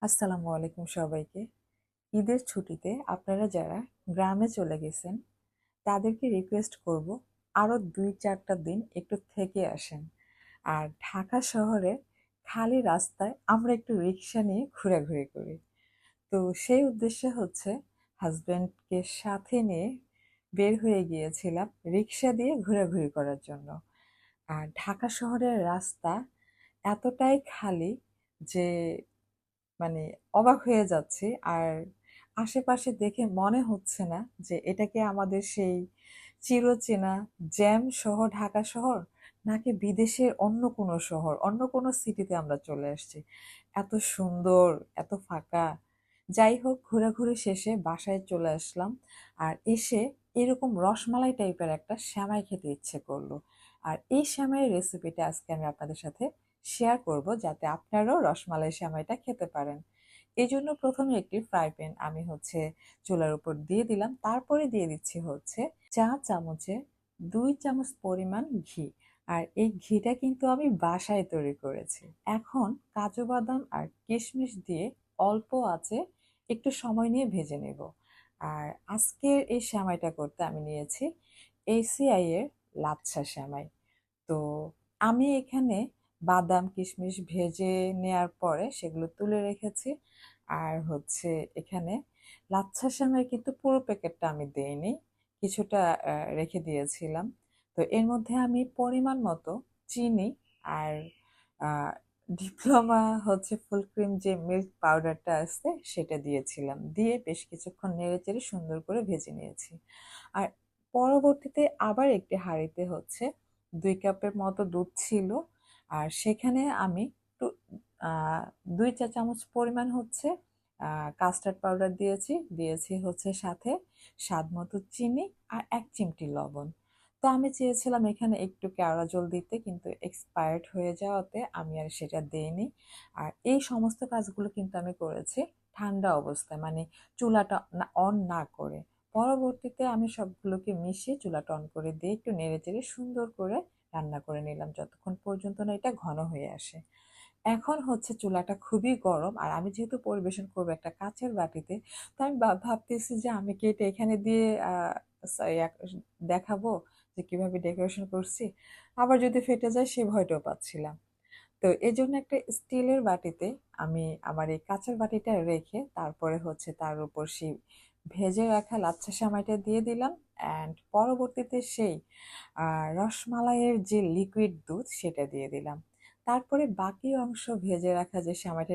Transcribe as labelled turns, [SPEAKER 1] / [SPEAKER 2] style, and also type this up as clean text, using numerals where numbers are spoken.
[SPEAKER 1] আসসালামু আলাইকুম সবাইকে। ঈদের ছুটিতে আপনারা যারা গ্রামে চলে গেছেন, তাদেরকে রিকোয়েস্ট করব আরো ২-৪টা দিন একটু থেকে আসেন। আর ঢাকা শহরে খালি রাস্তায় আমরা একটু রিক্সা নিয়ে ঘোরাঘুরি করি। তো সেই উদ্দেশ্যে হচ্ছে হাসব্যান্ডকে সাথে নিয়ে বের হয়ে গিয়েছিলাম রিক্সা দিয়ে ঘোরাঘুরি করার জন্য। আর ঢাকা শহরের রাস্তা এতটাই খালি যে মানে অবাক হয়ে যাচ্ছি। আর আশেপাশে দেখে মনে হচ্ছে না যে এটা কি আমাদের সেই চিরচেনা জ্যাম শহর ঢাকা শহর, নাকি বিদেশের অন্য কোনো শহর, অন্য কোনো সিটিতে আমরা চলে আসছি। এত সুন্দর, এত ফাঁকা। যাই হোক, ঘোরাঘুরি শেষে বাসায় চলে আসলাম। আর এসে এরকম রসমালাই টাইপের একটা সেমাই খেতে ইচ্ছে করলো। আর এই সেমাইয়ের রেসিপিটা আজকে আমি আপনাদের সাথে শেয়ার করব, যাতে আপনারাও রসমালাই সেমাইটা খেতে পারেন। এই জন্য প্রথমে একটি ফ্রাই প্যান আমি চুলার উপর দিয়ে দিলাম। তারপরে দিয়ে দিচ্ছি চা চামচে 2 চামচ পরিমাণ ঘি। আর এই ঘিটা কিন্তু আমি বাসায় তৈরি করেছি। এখন কাজু বাদাম আর কিশমিশ দিয়ে অল্প আঁচে একটু সময় নিয়ে ভেজে নেব। আর আজকের এই সেমাইটা করতে আমি নিয়েছি ACI এর লাচ্ছা সেমাই। তো আমি এখানে বাদাম কিশমিশ ভেজে নেয়ার পরে সেগুলো তুলে রেখেছি। আর এখানে লাচ্ছা সেমাই কিন্তু পুরো প্যাকেটটা আমি দেইনি, কিছুটা রেখে দিয়েছিলাম। তো এর মধ্যে আমি পরিমাণ মতো চিনি আর ডিপ্লোমা ফুল ক্রিম যে মিল্ক পাউডারটা আছে সেটা দিয়েছিলাম, দিয়ে বেশ কিছুক্ষণ নেড়ে চেড়ে সুন্দর করে ভেজে নিয়েছি। আর পরবর্তীতে আবার একটি হাঁড়িতে 2 কাপের মতো দুধ ছিল। আর সেখানে আমি একটু 2 চা চামচ পরিমাণ কাস্টার্ড পাউডার দিয়েছি, সাথে স্বাদ মতো চিনি আর 1 চিমটি লবণ। তো আমি চেয়েছিলাম এখানে একটু কেওড়া জল দিতে, কিন্তু এক্সপায়ার্ড হয়ে যাওয়াতে আমি আর সেটা দেইনি। আর এই সমস্ত কাজগুলো কিন্তু আমি করেছি ঠান্ডা অবস্থায়, মানে চুলাটা অন না করে। পরবর্তীতে আমি সবগুলোকে মিশিয়ে চুলাটা অন করে দিয়ে একটু নেড়েচেড়ে সুন্দর করে রান্না করে নিলাম, যতক্ষণ পর্যন্ত না এটা ঘন হয়ে আসে। এখন চুলাটা খুবই গরম, আর আমি যেহেতু পরিবেশন করবো একটা কাচের বাটিতে, তো আমি ভাবতেছি যে আমি কি এটা এখানে দিয়ে দেখাবো যে কিভাবে ডেকোরেশন করছি, আবার যদি ফেটে যায় সে ভয়টাও পাচ্ছিলাম। তো এই জন্য একটা স্টিলের বাটিতে আমি আমার এই কাঁচের বাটিটা রেখে তারপরে তার উপর সেই ভেজে রাখা লাচ্ছা সেমাইটা দিয়ে দিলাম। অ্যান্ড পরবর্তীতে সেই রসমালাইয়ের যে লিকুইড দুধ সেটা দিয়ে দিলাম। তারপরে বাকি অংশ ভেজে রাখা যে সেমাইটা